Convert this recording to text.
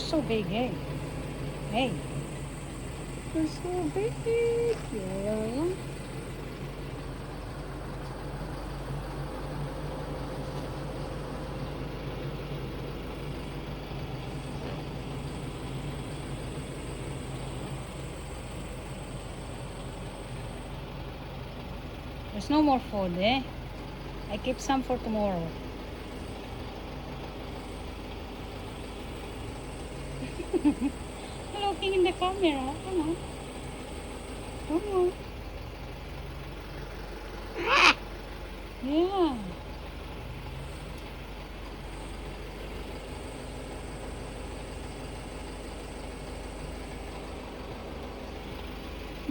so big, hey. Hey. They're so big. Yeah. There's no more food, eh? I keep some for tomorrow. Looking in the camera. Come on. Come on.